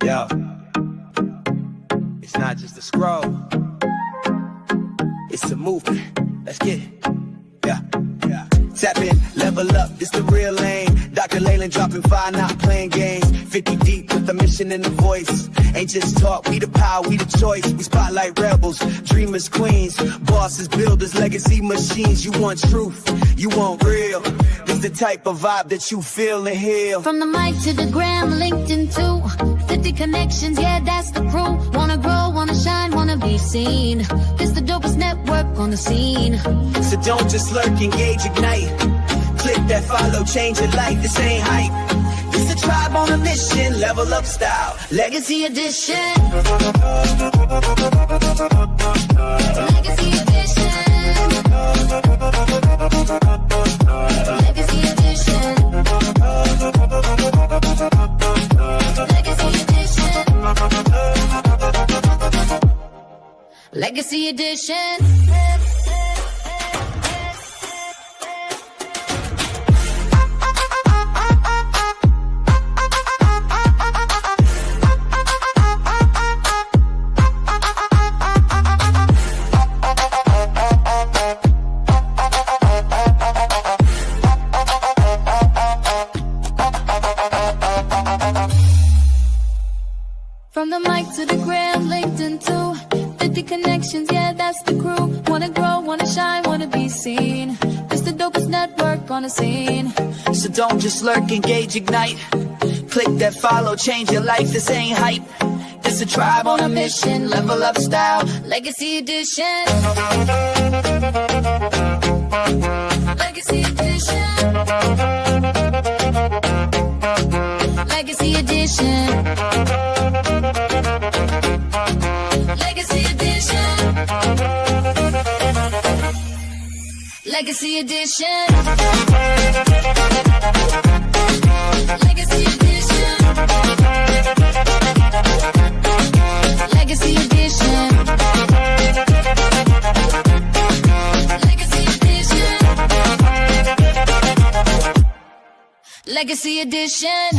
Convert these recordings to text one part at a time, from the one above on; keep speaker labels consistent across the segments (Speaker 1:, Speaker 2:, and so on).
Speaker 1: Yo, it's not just a scroll, it's a movement. Let's get it. Yeah. Tap in, level up, this the real lane. Dr. Leyland dropping 5, not playing games. 50 deep with the mission in the voice. Ain't just talk, we the power, we the choice. We spotlight rebels, dreamers, queens, bosses, builders, legacy machines. You want truth, you want real. This the type of vibe that you feel and heal.
Speaker 2: From the mic to the gram, LinkedIn too. 50 connections, yeah, that's the crew. Wanna grow, wanna shine, wanna be seen. This the dopest network on the scene.
Speaker 1: So don't just lurk, engage, ignite. Click that follow, change your life, this ain't hype. This a tribe on a mission, level up style.
Speaker 2: Legacy edition. Legacy edition. Legacy edition. Legacy edition. Legacy edition. From the mic to the gram, LinkedIn too. 50 connections, yeah, that's the crew. Wanna grow, wanna shine, wanna be seen. It's the dopest network on the scene.
Speaker 1: So don't just lurk, engage, ignite. Click that follow, change your life, this ain't hype. This a tribe on a mission, level up style.
Speaker 2: Legacy edition. Legacy edition. Legacy edition. Legacy edition. Legacy edition. Legacy edition. Legacy edition. Legacy edition. Legacy edition.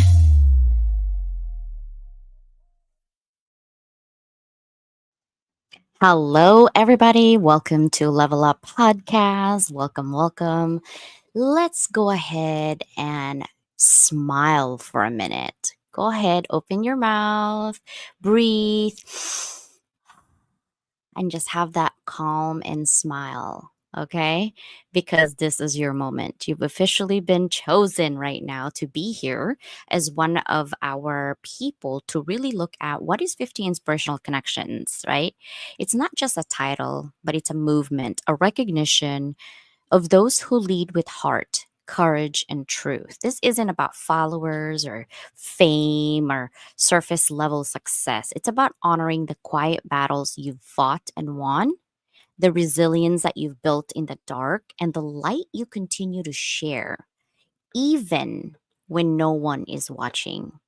Speaker 3: Hello, everybody. Welcome to Level Up Podcast. Welcome. Let's go ahead and smile for a minute. Go ahead, open your mouth, breathe, and just have that calm and smile, okay? Because this is your moment. You've officially been chosen right now to be here as one of our people to really look at what is 50 inspirational connections, right? It's not just a title, but it's a movement, a recognition of those who lead with heart, courage, and truth. This isn't about followers or fame or surface level success. It's about honoring the quiet battles you've fought and won, the resilience that you've built in the dark, and the light you continue to share, even when no one is watching.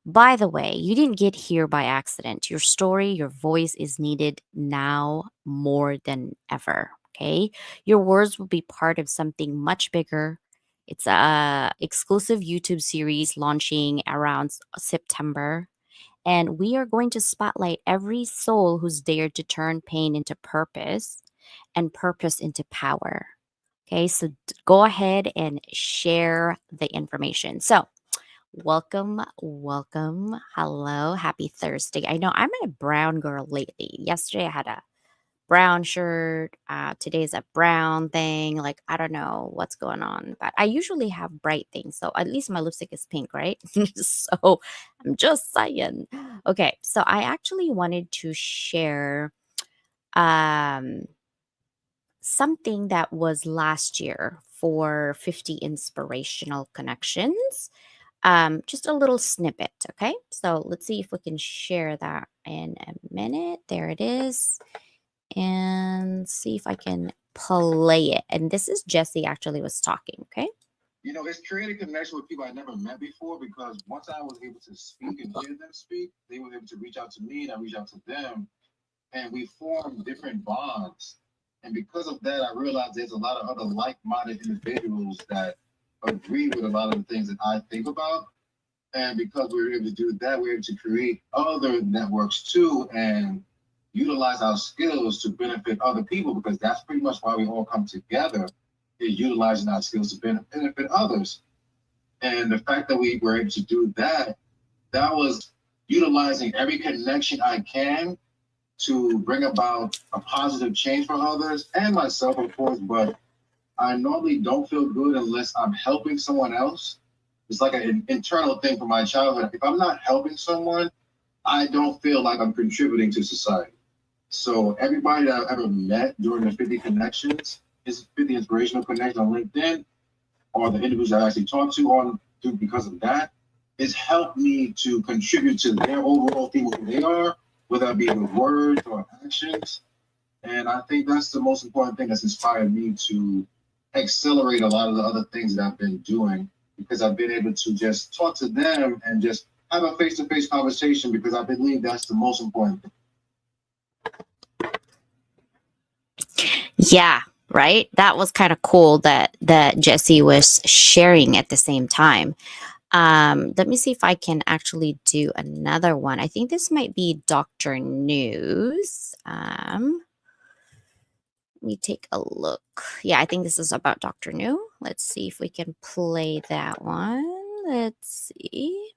Speaker 3: By the way, you didn't get here by accident. Your story, your voice is needed now more than ever. Okay. Your words will be part of something much bigger. It's a exclusive YouTube series launching around September. And we are going to spotlight every soul who's dared to turn pain into purpose and purpose into power. Okay, so go ahead and share the information. So, welcome. Hello, happy Thursday. I know I'm a brown girl lately. Yesterday I had a brown shirt. Today's a brown thing. Like, I don't know what's going on, but I usually have bright things. So at least my lipstick is pink, right? So I'm just saying. Okay, so I actually wanted to share something that was last year for 50 inspirational connections. Just a little snippet. Okay, so let's see if we can share that in a minute. There it is. And see if I can play it. And this is Jesse actually was talking, okay?
Speaker 4: You know, it's created connection with people I never met before, because once I was able to speak and hear them speak, they were able to reach out to me and I reached out to them, and we formed different bonds. And because of that, I realized there's a lot of other like-minded individuals that agree with a lot of the things that I think about. And because we were able to do that, we were able to create other networks too and utilize our skills to benefit other people, because that's pretty much why we all come together, is utilizing our skills to benefit others. And the fact that we were able to do that, that was utilizing every connection I can to bring about a positive change for others and myself, of course. But I normally don't feel good unless I'm helping someone else. It's like an internal thing from my childhood. If I'm not helping someone, I don't feel like I'm contributing to society. So everybody that I've ever met during the 50 connections, is 50 inspirational connection on LinkedIn, or the individuals I actually talk to on because of that, it's helped me to contribute to their overall theme of who they are, whether that be with words or actions. And I think that's the most important thing that's inspired me to accelerate a lot of the other things that I've been doing, because I've been able to just talk to them and just have a face-to-face conversation, because I believe that's the most important thing.
Speaker 3: Yeah, right. That was kind of cool that Jesse was sharing at the same time. Let me see if I can actually do another one. I think this might be Dr. News. Let me take a look. Yeah, I think this is about Dr. New. Let's see if we can play that one. Let's see.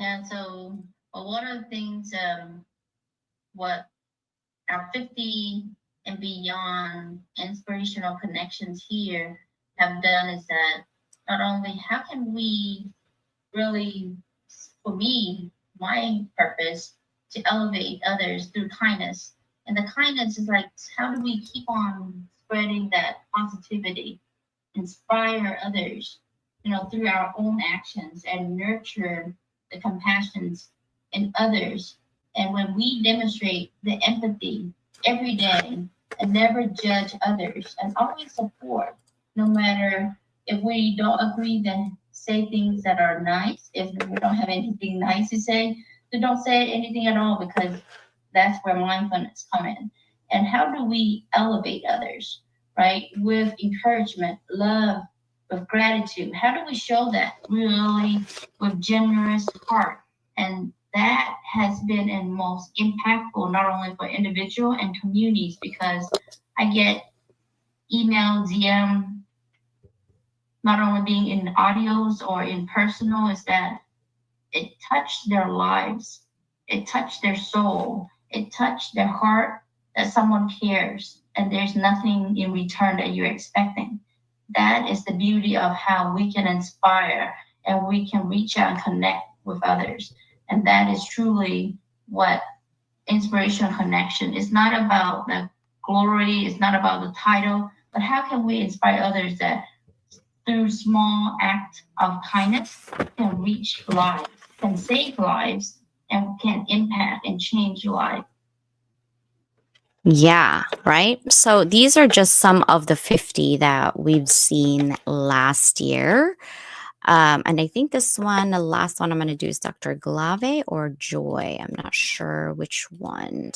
Speaker 5: And so, one of the things, what our 50 and beyond inspirational connections here have done is that not only how can we really, for me, my purpose to elevate others through kindness. And the kindness is like, how do we keep on spreading that positivity, inspire others, through our own actions and nurture the compassions in others. And when we demonstrate the empathy every day and never judge others and always support, no matter if we don't agree, then say things that are nice. If we don't have anything nice to say, then don't say anything at all, because that's where mindfulness come in. And how do we elevate others, right? With encouragement, love, with gratitude. How do we show that really with generous heart? And that has been in most impactful, not only for individual and communities, because I get email, DM, not only being in audios or in personal, is that it touched their lives, it touched their soul, it touched their heart, that someone cares and there's nothing in return that you're expecting. That is the beauty of how we can inspire and we can reach out and connect with others. And that is truly what inspirational connection is. Not about the glory, it's not about the title, but how can we inspire others that through small act of kindness can reach lives, can save lives, and can impact and change life.
Speaker 3: Yeah, right. So these are just some of the 50 that we've seen last year. And I think this one, the last one I'm going to do is Dr. Glave or Joy. I'm not sure which one.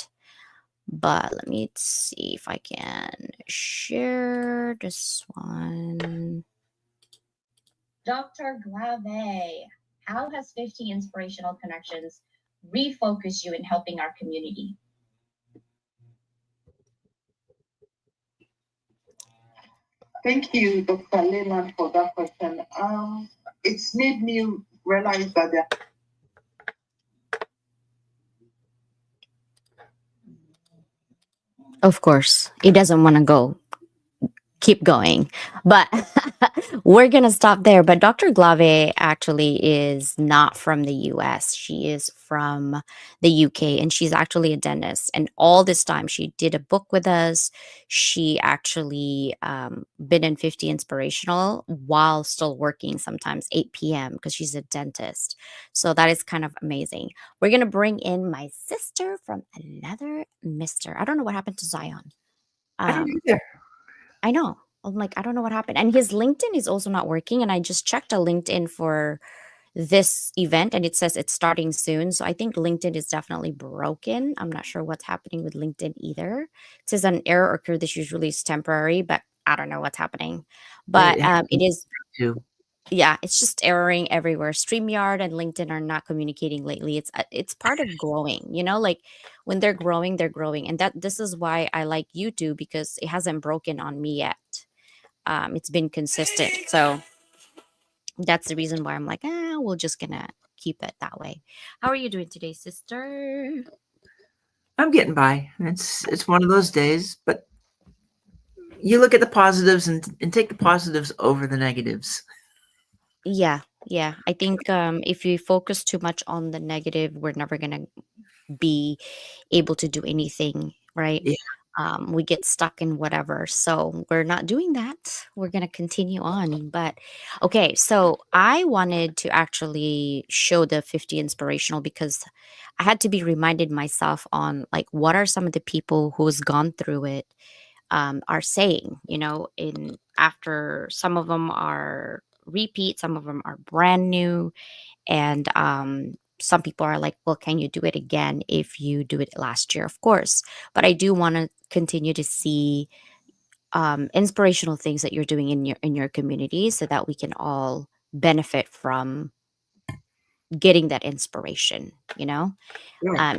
Speaker 3: But let me see if I can share this one.
Speaker 6: Dr. Glave, how has 50 Inspirational Connections refocused you in helping our community?
Speaker 7: Thank you, Dr. Lehman, for that question. It's made me realize that there.
Speaker 3: Of course, it doesn't want to go. Keep going. But we're going to stop there. But Dr. Glave actually is not from the US. She is from the UK, and she's actually a dentist. And all this time, she did a book with us. She actually been in 50 Inspirational while still working, sometimes 8 p.m. because she's a dentist. So that is kind of amazing. We're going to bring in my sister from another mister. I don't know what happened to Zion.
Speaker 7: I don't either.
Speaker 3: I know. I'm like, I don't know what happened. And his LinkedIn is also not working. And I just checked a LinkedIn for this event and it says it's starting soon. So I think LinkedIn is definitely broken. I'm not sure what's happening with LinkedIn either. It says an error occurred. This usually is temporary, but I don't know what's happening. But it is.
Speaker 8: Too.
Speaker 3: Yeah, it's just erroring everywhere. StreamYard and LinkedIn are not communicating lately. It's part of growing, like when they're growing. And that this is why I like YouTube, because it hasn't broken on me yet. It's been consistent. So that's the reason why I'm like, we're just gonna keep it that way. How are you doing today, sister?
Speaker 8: I'm getting by. It's one of those days, but you look at the positives and take the positives over the negatives.
Speaker 3: Yeah, yeah. I think if you focus too much on the negative, we're never gonna be able to do anything, right?
Speaker 8: Yeah.
Speaker 3: We get stuck in whatever. So we're not doing that. We're going to continue on. But okay, so I wanted to actually show the 50 inspirational because I had to be reminded myself on like what are some of the people who's gone through it are saying, in after some of them are repeat, some of them are brand new, and some people are like, well, can you do it again if you do it last year? Of course. But I do want to continue to see inspirational things that you're doing in your community so that we can all benefit from getting that inspiration,
Speaker 8: Sure.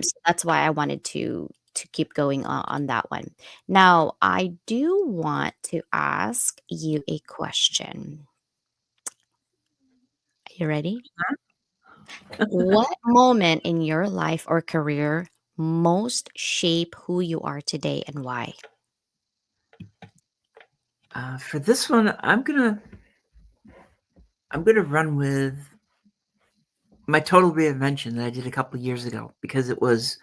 Speaker 3: so that's why I wanted to keep going on that one. Now I do want to ask you a question. Are you ready? What moment in your life or career most shape who you are today and why?
Speaker 8: For this one, I'm gonna run with my total reinvention that I did a couple years ago, because it was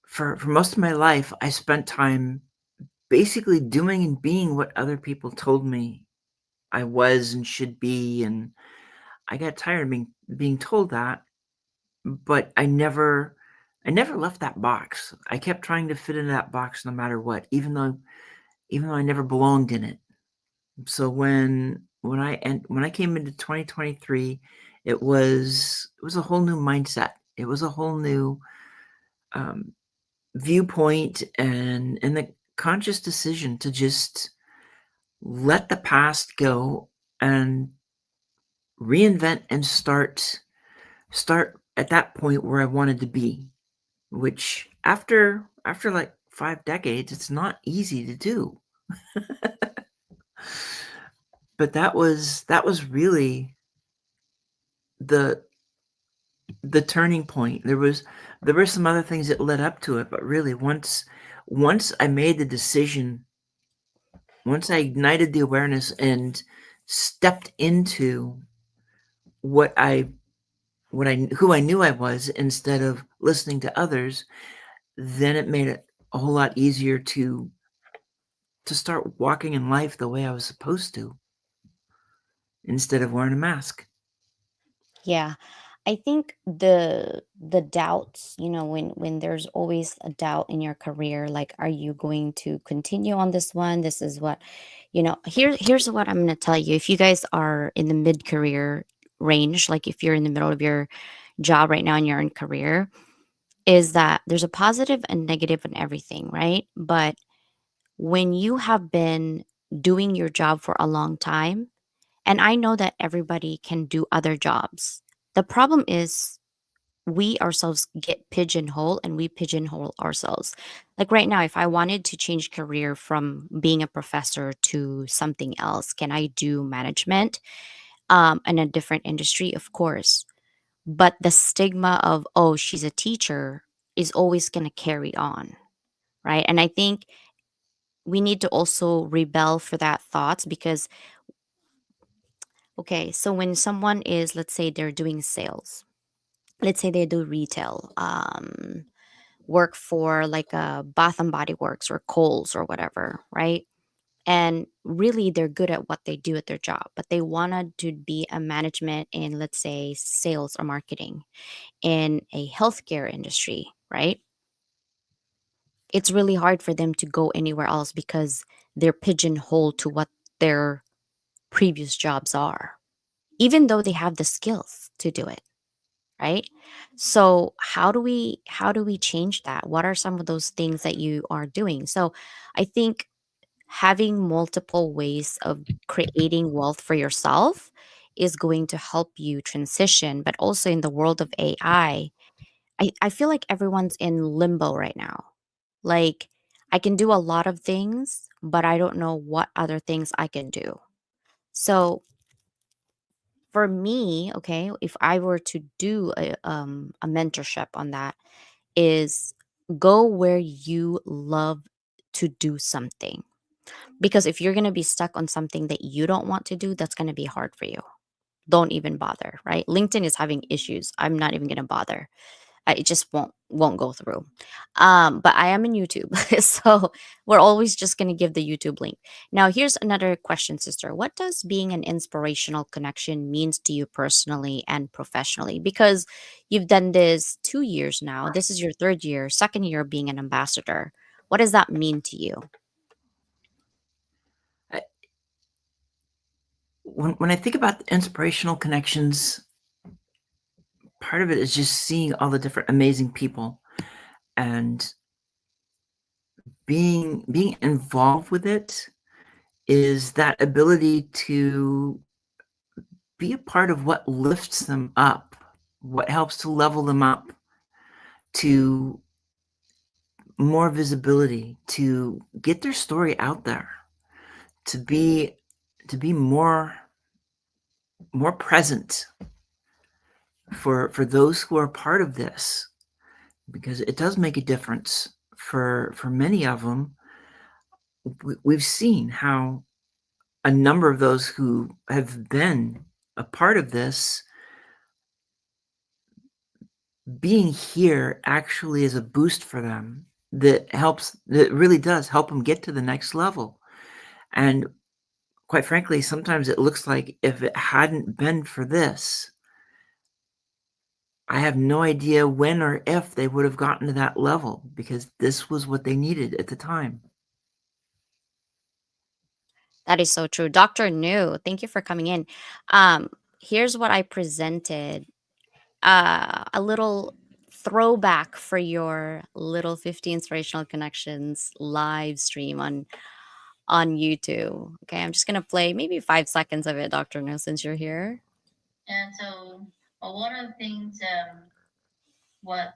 Speaker 8: for most of my life I spent time basically doing and being what other people told me I was and should be, and I got tired of being told that, but I never left that box. I kept trying to fit into that box no matter what, even though I never belonged in it. So when I came into 2023, it was a whole new mindset. It was a whole new um, viewpoint, and the conscious decision to just let the past go and reinvent and start at that point where I wanted to be, which after like 5 decades, it's not easy to do. But that was really the the turning point. There were some other things that led up to it, but really once I made the decision, once I ignited the awareness and stepped into what I who I knew I was instead of listening to others, then it made it a whole lot easier to start walking in life the way I was supposed to, instead of wearing a mask.
Speaker 3: Yeah. I think the doubts, when there's always a doubt in your career, like are you going to continue on this one? This is what, here's what I'm going to tell you. If you guys are in the mid-career range, like if you're in the middle of your job right now and you're in career, is that there's a positive and negative in everything, right? But when you have been doing your job for a long time, and I know that everybody can do other jobs. The problem is we ourselves get pigeonholed and we pigeonhole ourselves. Like right now, if I wanted to change career from being a professor to something else, can I do management in a different industry? Of course. But the stigma of, oh, she's a teacher is always going to carry on. Right. And I think we need to also rebel for that thoughts because, okay, so when someone is, let's say they're doing sales, let's say they do retail, work for like a Bath and Body Works or Kohl's or whatever, right? And really they're good at what they do at their job, but they wanted to be a management in, let's say, sales or marketing in a healthcare industry, right? It's really hard for them to go anywhere else because they're pigeonholed to what their previous jobs are, even though they have the skills to do it, right? So how do we change that? What are some of those things that you are doing? So I think having multiple ways of creating wealth for yourself is going to help you transition. But also in the world of AI, I feel like everyone's in limbo right now. Like, I can do a lot of things, but I don't know what other things I can do. So for me, okay, if I were to do a mentorship on that, is go where you love to do something. Because if you're going to be stuck on something that you don't want to do, that's going to be hard for you. Don't even bother, right? LinkedIn is having issues. I'm not even going to bother. It just won't go through. But I am in YouTube, so we're always just gonna give the YouTube link. Now, here's another question, sister. What does being an inspirational connection means to you personally and professionally? Because you've done this 2 years now. This is your third year, second year being an ambassador. What does that mean to you?
Speaker 8: I- when I think about the inspirational connections, part of it is just seeing all the different amazing people and being involved with it is that ability to be a part of what lifts them up, what helps to level them up to more visibility, to get their story out there, to be more present for those who are part of this, because it does make a difference for many of them. We've seen how a number of those who have been a part of this, being here actually is a boost for them that really does help them get to the next level. And quite frankly, sometimes it looks like if it hadn't been for this, I have no idea when or if they would have gotten to that level, because this was what they needed at the time.
Speaker 3: That is so true. Dr. New, thank you for coming in. Um, Here's what I presented, a little throwback for your little 50 inspirational connections live stream on YouTube. Okay, I'm just gonna play maybe 5 seconds of it, Dr. No, since you're here.
Speaker 5: And so a lot of things, what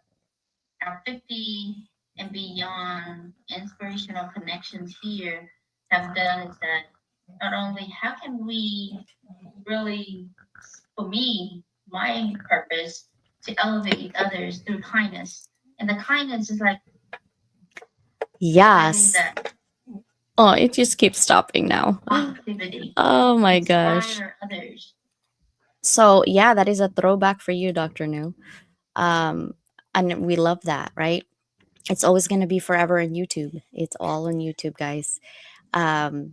Speaker 5: our 50 and beyond inspirational connections here have done is that not only how can we really, for me, my purpose to elevate others through kindness. And the kindness is like having
Speaker 3: Yes.
Speaker 5: that
Speaker 3: Oh, it just keeps stopping now.
Speaker 5: positivity,
Speaker 3: Oh my gosh.
Speaker 5: inspire others.
Speaker 3: So yeah, that is a throwback for you, Dr. New. And we love that, right? It's always gonna be forever on YouTube. It's all on YouTube, guys. Um,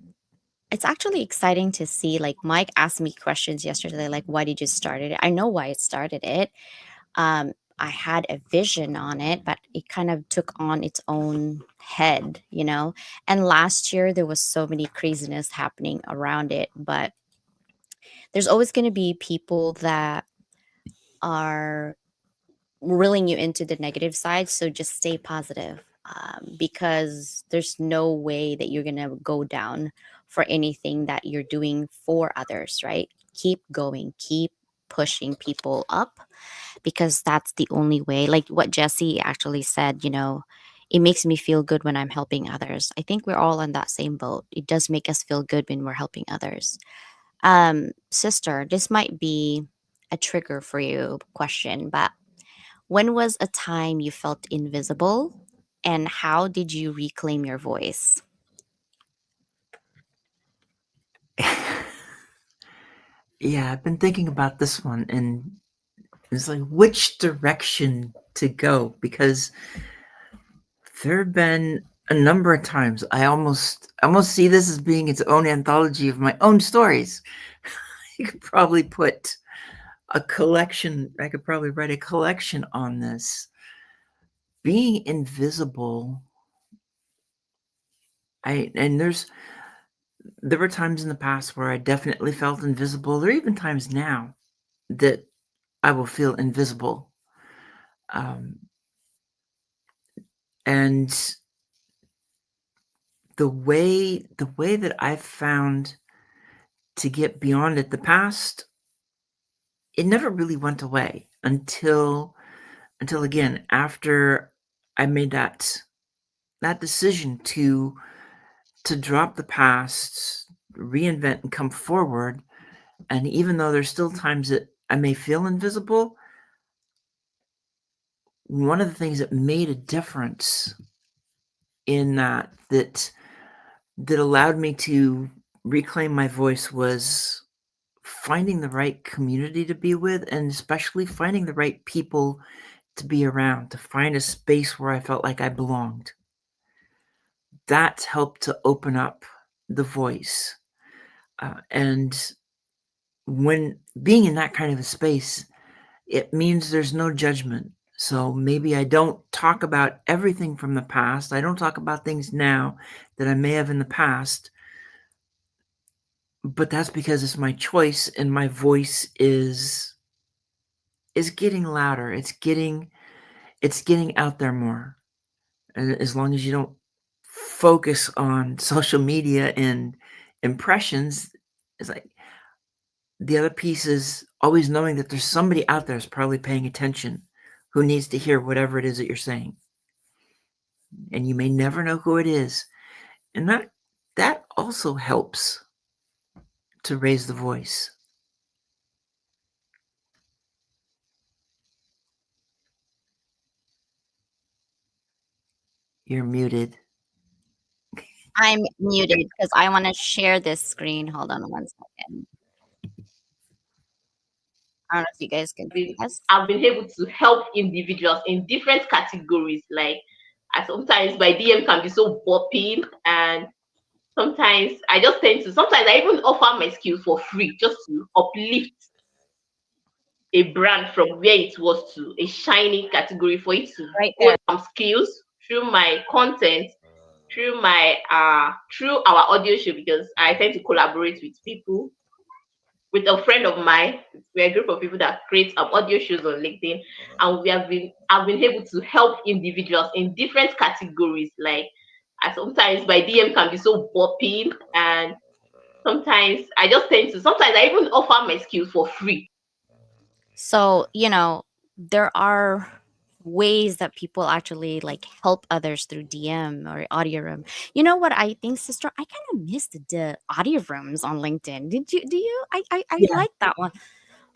Speaker 3: it's actually exciting to see. Like Mike asked me questions yesterday, like why did you start it? I know why it started it. I had a vision on it, but it kind of took on its own head, you know. And last year there was so many craziness happening around it, but there's always going to be people that are reeling you into the negative side. So just stay positive, because there's no way that you're going to go down for anything that you're doing for others, right? Keep going, keep pushing people up, because that's the only way. Like what Jesse actually said, you know, it makes me feel good when I'm helping others. I think we're all on that same boat. It does make us feel good when we're helping others. Sister, this might be a trigger for you question, but when was a time you felt invisible and how did you reclaim your voice?
Speaker 8: Yeah, I've been thinking about this one, and it's like which direction to go, because there have been a number of times I almost see this as being its own anthology of my own stories. You could probably put a collection, I could probably write a collection on this. Being invisible, there were times in the past where I definitely felt invisible. There are even times now that I will feel invisible. Um, and the way that I've found to get beyond it, the past it never really went away until again after I made that decision to drop the past, reinvent and come forward. And even though there's still times that I may feel invisible, one of the things that made a difference in that allowed me to reclaim my voice was finding the right community to be with, and especially finding the right people to be around, to find a space where I felt like I belonged. That helped to open up the voice. And when being in that kind of a space, it means there's no judgment. So maybe I don't talk about everything from the past. I don't talk about things now that I may have in the past, but that's because it's my choice and my voice is getting louder. It's getting out there more. And as long as you don't focus on social media and impressions, it's like the other piece is always knowing that there's somebody out there who's probably paying attention who needs to hear whatever it is that you're saying. And you may never know who it is. And that also helps to raise the voice. You're muted.
Speaker 3: I'm muted because I want to share this screen. Hold on one second. I don't know if you guys can see this.
Speaker 9: I've been able to help individuals in different categories. Like, sometimes my DM can be so bopping, and sometimes I just tend to. Sometimes I even offer my skills for free, just to uplift a brand from where it was to a shiny category, for it to
Speaker 3: Right
Speaker 9: hold
Speaker 3: there.
Speaker 9: some skills through my content, through our audio show, because I tend to collaborate with people, with a friend of mine. We're a group of people that create audio shows on LinkedIn, and I've been able to help individuals in different categories. Like, sometimes my DM can be so bopping, and sometimes I just tend to. Sometimes I even offer my skills for free.
Speaker 3: So, there are ways that people actually like help others through DM or audio room. You know what I think, sister? I kind of missed the audio rooms on LinkedIn. Did you? Do you? I
Speaker 8: Yeah.
Speaker 3: like that one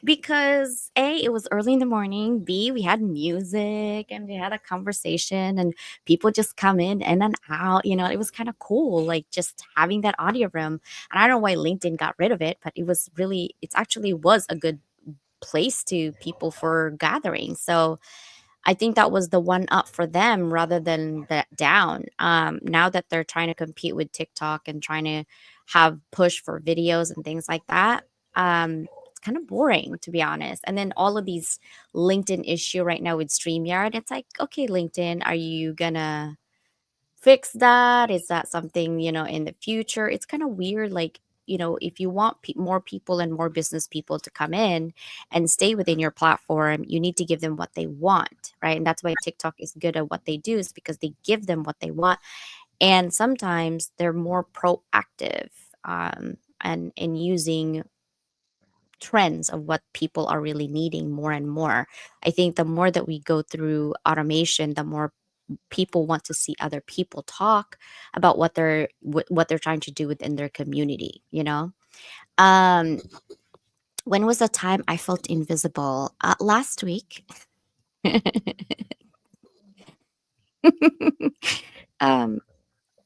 Speaker 3: because A, it was early in the morning. B, we had music and we had a conversation and people just come in and out. It was kind of cool, like just having that audio room. And I don't know why LinkedIn got rid of it, but it actually was a good place to people for gathering. So I think that was the one up for them rather than that down. Now that they're trying to compete with TikTok and trying to have push for videos and things like that, it's kind of boring to be honest. And then all of these LinkedIn issue right now with StreamYard, it's like, okay, LinkedIn, are you gonna fix that? Is that something, in the future? It's kind of weird. Like, if you want more people and more business people to come in and stay within your platform, you need to give them what they want, right? And that's why TikTok is good at what they do, is because they give them what they want. And sometimes they're more proactive and in using trends of what people are really needing more and more. I think the more that we go through automation, the more people want to see other people talk about what they're trying to do within their community. um when was the time I felt invisible? Last week. um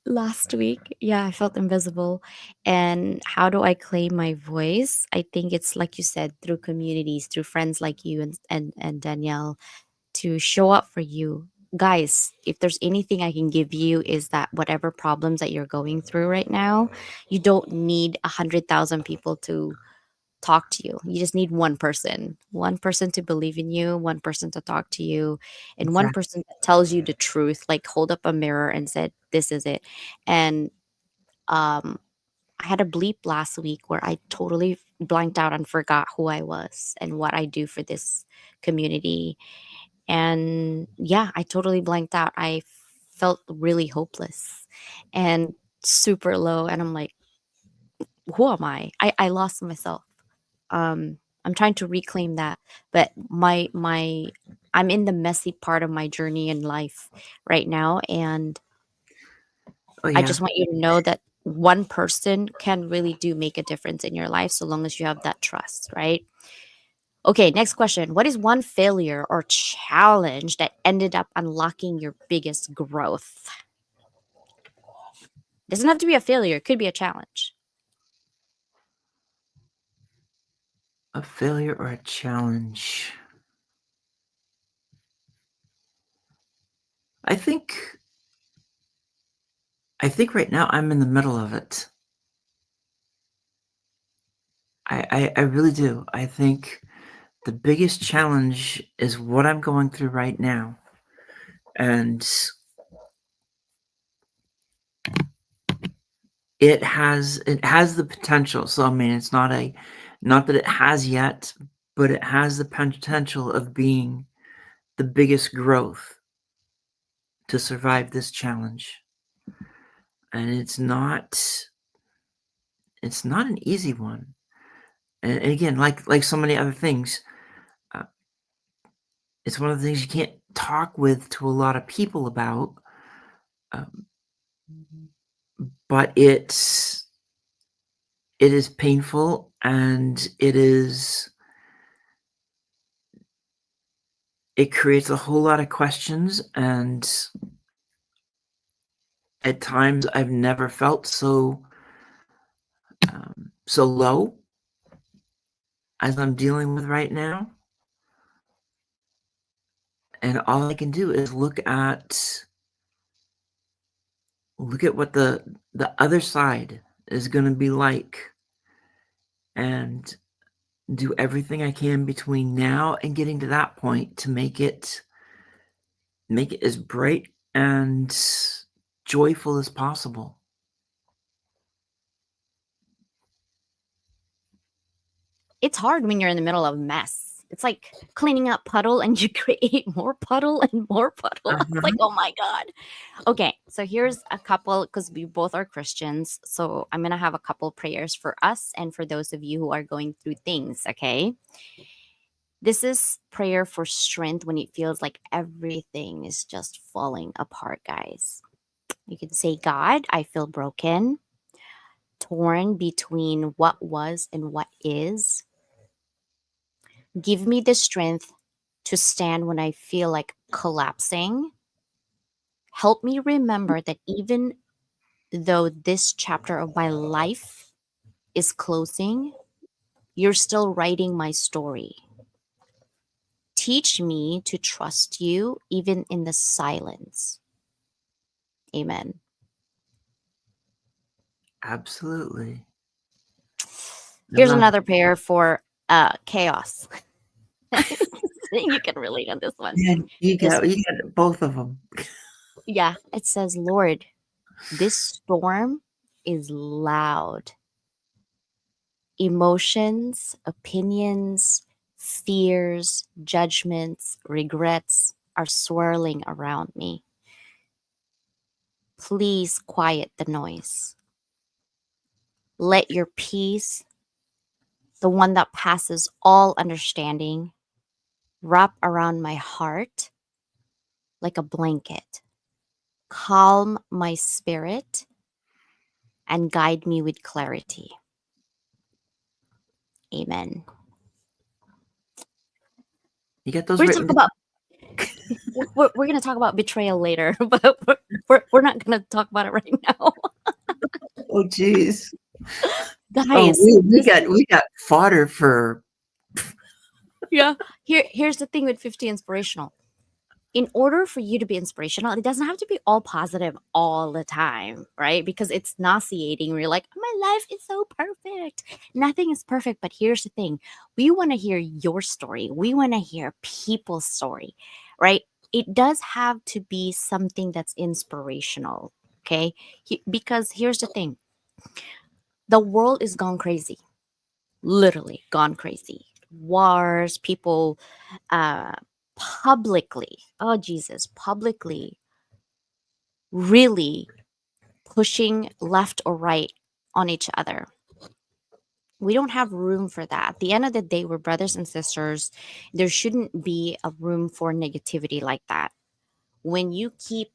Speaker 3: Last week, yeah, I felt invisible. And how do I claim my voice? I think it's like you said, through communities, through friends like you and Danielle, to show up for you. Guys, if there's anything I can give you, is that whatever problems that you're going through right now, you don't need 100,000 people to talk to you. You just need one person to believe in you, one person to talk to you, and one
Speaker 8: Exactly.
Speaker 3: person that tells you the truth, like hold up a mirror and said, this is it. And um, I had a bleep last week where I totally blanked out and forgot who I was and what I do for this community. And yeah, I totally blanked out. I felt really hopeless and super low. And I'm like, who am I? I lost myself. I'm trying to reclaim that. But my I'm in the messy part of my journey in life right now, and
Speaker 8: Oh
Speaker 3: I
Speaker 8: yeah.
Speaker 3: just want you to know that one person can really do make a difference in your life so long as you have that trust, right? Okay, next question. What is one failure or challenge that ended up unlocking your biggest growth? Doesn't have to be a failure, it could be a challenge.
Speaker 8: A failure or a challenge. I think I think right now I'm in the middle of it. I really do. I think the biggest challenge is what I'm going through right now. And it has the potential. So I mean it's not that it has yet, but it has the potential of being the biggest growth to survive this challenge. And it's not an easy one. And again, like so many other things, uh, it's one of the things you can't talk with to a lot of people about. Um, but it is painful, and it creates a whole lot of questions, and at times I've never felt so low as I'm dealing with right now. And all I can do is look at what the other side is going to be like, and do everything I can between now and getting to that point to make it as bright and joyful as possible.
Speaker 3: It's hard when you're in the middle of a mess. It's like cleaning up puddle and you create more puddle and more puddle. It's like,
Speaker 8: Uh-huh.
Speaker 3: oh my God. Okay, so here's a couple because we both are Christians. So I'm going to have a couple prayers for us and for those of you who are going through things, okay? This is prayer for strength when it feels like everything is just falling apart, guys. You can say, God, I feel broken, torn between what was and what is. Give me the strength to stand when I feel like collapsing. Help me remember that even though this chapter of my life is closing, you're still writing my story. Teach me to trust you even in the silence. Amen.
Speaker 8: Absolutely. I
Speaker 3: Here's
Speaker 8: love
Speaker 3: another prayer for chaos. You can relate on this one.
Speaker 8: Yeah, you
Speaker 3: This
Speaker 8: got you got both of them.
Speaker 3: Yeah, it says, Lord, this storm is loud. Emotions, opinions, fears, judgments, regrets are swirling around me. Please quiet the noise. Let your peace, the one that passes all understanding, wrap around my heart like a blanket. Calm my spirit and guide me with clarity. Amen.
Speaker 8: You got those
Speaker 3: We're gonna
Speaker 8: written
Speaker 3: talk
Speaker 8: down?
Speaker 3: about we're gonna talk about betrayal later, but we're not gonna talk about it right now,
Speaker 8: Oh, jeez. Oh,
Speaker 3: guys.
Speaker 8: we got fodder for
Speaker 3: Yeah. Here's the thing with 50 inspirational. In order for you to be inspirational, it doesn't have to be all positive all the time, right? Because it's nauseating. We're like, my life is so perfect. Nothing is perfect. But here's the thing, we want to hear your story, we want to hear people's story, right? It does have to be something that's inspirational, okay? Because here's the thing, the world is gone crazy, literally gone crazy. Wars, people uh publicly, oh Jesus, publicly really pushing left or right on each other. We don't have room for that. At the end of the day, we're brothers and sisters. There shouldn't be a room for negativity like that. When you keep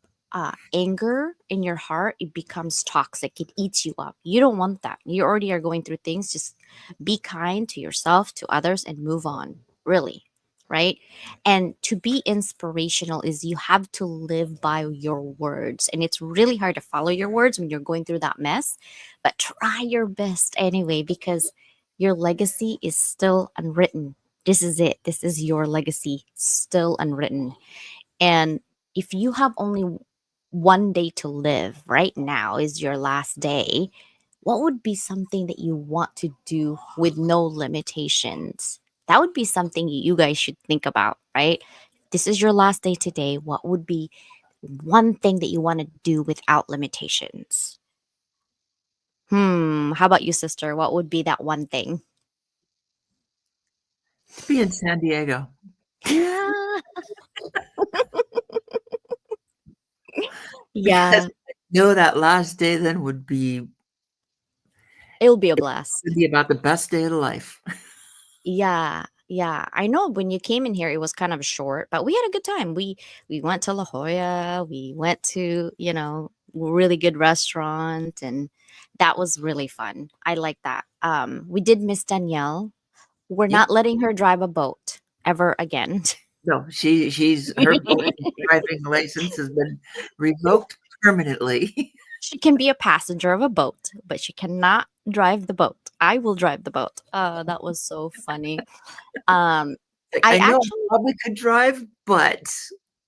Speaker 3: anger in your heart, it becomes toxic. It eats you up. You don't want that. You already are going through things. Just be kind to yourself, to others, and move on. Really. Right. And to be inspirational is you have to live by your words. And it's really hard to follow your words when you're going through that mess. But try your best anyway, because your legacy is still unwritten. This is it. This is your legacy, still unwritten. And if you have only one day to live, right now is your last day, what would be something that you want to do with no limitations? That would be something you guys should think about, right? This is your last day today. What would be one thing that you want to do without limitations? How about you, sister? What would be that one thing?
Speaker 8: To be in San Diego.
Speaker 3: Yeah.
Speaker 8: Because
Speaker 3: Yeah,
Speaker 8: I know that last day then
Speaker 3: it'll be a blast.
Speaker 8: would be about the best day of life.
Speaker 3: Yeah, yeah. I know when you came in here, it was kind of short, but we had a good time. We went to La Jolla. We went to really good restaurant, and that was really fun. I like that. We did miss Danielle. We're
Speaker 8: Yep.
Speaker 3: not letting her drive a boat ever again.
Speaker 8: No, she's her boat driving license has been revoked permanently.
Speaker 3: She can be a passenger of a boat, but she cannot drive the boat. I will drive the boat. That was so funny. Um,
Speaker 8: Like,
Speaker 3: I
Speaker 8: I know I
Speaker 3: actually
Speaker 8: probably could drive, but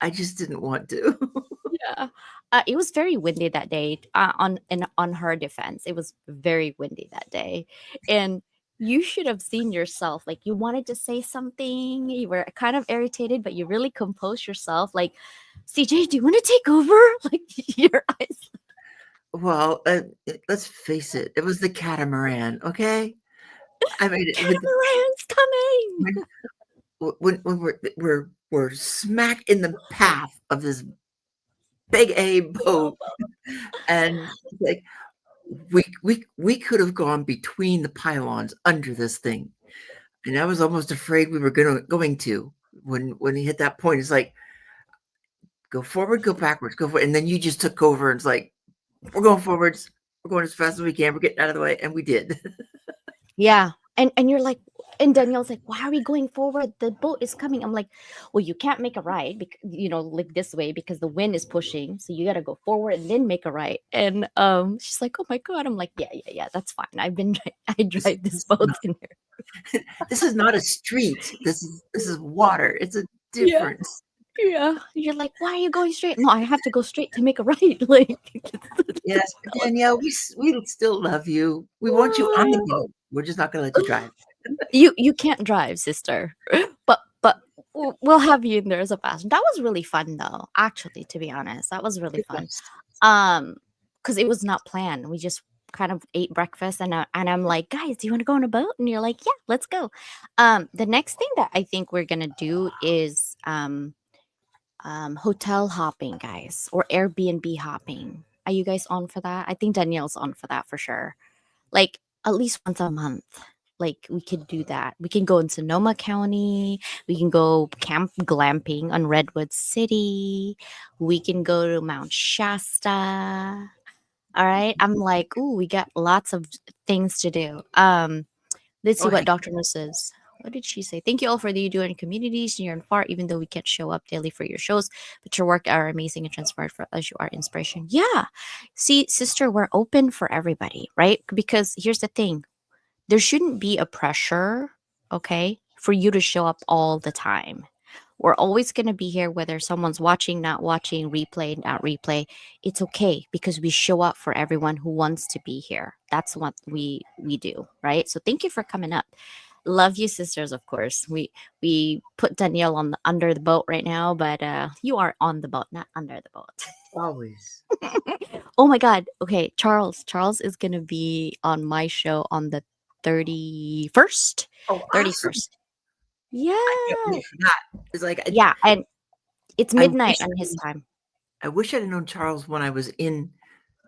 Speaker 8: I just didn't want to.
Speaker 3: Yeah. It was very windy that day. On her defense, it was very windy that day, and you should have seen yourself. Like you wanted to say something, you were kind of irritated, but you really composed yourself. Like, CJ, do you want to take over? Like your eyes.
Speaker 8: Well, let's face it, it was the catamaran, okay? I mean,
Speaker 3: Catamaran's coming.
Speaker 8: when when we're smack in the path of this big A boat, and like we could have gone between the pylons under this thing, and I was almost afraid we were going to when he hit that point. It's like go forward, go backwards, go forward, and then you just took over. And it's like we're going forwards, we're going as fast as we can, we're getting out of the way, and we did.
Speaker 3: Yeah. And you're like, and Danielle's like, why are we going forward? The boat is coming. I'm like, well, you can't make a right because like this way because the wind is pushing. So you gotta go forward and then make a right. And she's like, oh my god. I'm like, yeah, that's fine. I
Speaker 8: This,
Speaker 3: drive this
Speaker 8: this is
Speaker 3: boat
Speaker 8: not
Speaker 3: in here.
Speaker 8: this is not a street. This is water. It's a
Speaker 3: Yeah.
Speaker 8: difference.
Speaker 3: Yeah. You're like, why are you going straight? No, I have to go straight to make a right. Like
Speaker 8: Yes, but Danielle, we still love you. We want you on the boat. We're just not going to let you drive.
Speaker 3: you can't drive, sister. But we'll have you in there as a passenger. That was really fun though, actually, to be honest. That was really
Speaker 8: It
Speaker 3: fun.
Speaker 8: was.
Speaker 3: Because it was not planned. We just kind of ate breakfast and I'm like, guys, do you want to go on a boat? And you're like, yeah, let's go. The next thing that I think we're gonna do is hotel hopping, guys, or Airbnb hopping. Are you guys on for that? I think Danielle's on for that for sure. Like at least once a month. Like we could do that. We can go in Sonoma County. We can go camp glamping on Redwood City. We can go to Mount Shasta. All right. I'm like, ooh, we got lots of things to do. Let's
Speaker 8: Oh,
Speaker 3: see what
Speaker 8: heck,
Speaker 3: Dr. Nurse says. What did she say? Thank you all for the you do in communities near and far, even though we can't show up daily for your shows, but your work are amazing and transparent for us. You are inspiration. Yeah. See, sister, we're open for everybody, right? Because here's the thing. There shouldn't be a pressure, okay, for you to show up all the time. We're always going to be here whether someone's watching, not watching, replay, not replay. It's okay because we show up for everyone who wants to be here. That's what we do, right? So thank you for coming up. Love you, sisters, of course. We put Danielle on under the boat right now, but you are on the boat, not under the boat.
Speaker 8: always.
Speaker 3: Oh my god. Okay, Charles. Charles is going to be on my show on the 31st.
Speaker 8: Oh, awesome.
Speaker 3: 31st. Yeah.
Speaker 8: I can't wait for that. It's like
Speaker 3: Yeah, and it's
Speaker 8: I
Speaker 3: midnight
Speaker 8: wish
Speaker 3: on his time.
Speaker 8: I wish I'd have known Charles when I was in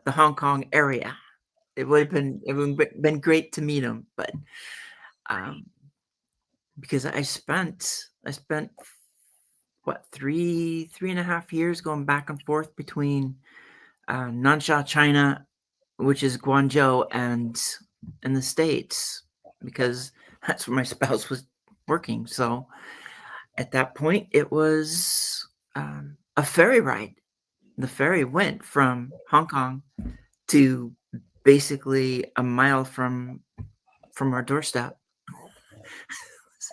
Speaker 8: the Hong Kong area. it would have been great to meet him, but um, because I spent what 3.5 years going back and forth between Nansha, China, which is Guangzhou, and in the States, because that's where my spouse was working. So at that point, it was a ferry ride. The ferry went from Hong Kong to basically a mile from our doorstep.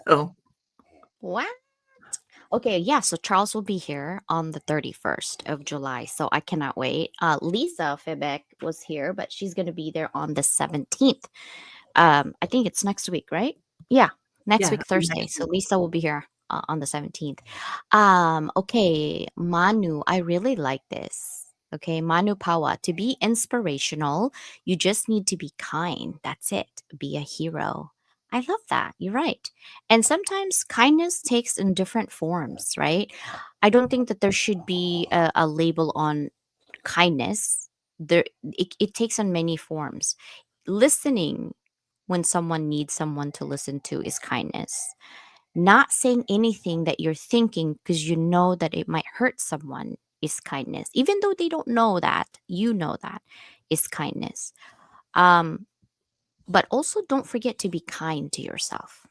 Speaker 8: So
Speaker 3: What? Okay, yeah, so Charles will be here on the 31st of July, so I cannot wait. Lisa Febeck was here, but she's going to be there on the 17th. I think it's next week, right? Yeah, next
Speaker 8: yeah,
Speaker 3: week, Thursday. So Lisa will be here on the 17th. Okay, Manu, I really like this. Okay, Manu Pawa, to be inspirational, you just need to be kind. That's it. Be a hero. I love that. You're right. And sometimes kindness takes in different forms, right? I don't think that there should be a label on kindness. It takes on many forms. Listening when someone needs someone to listen to is kindness. Not saying anything that you're thinking because you know that it might hurt someone is kindness. Even though they don't know that, you know that is kindness. Um, but also don't forget to be kind to yourself,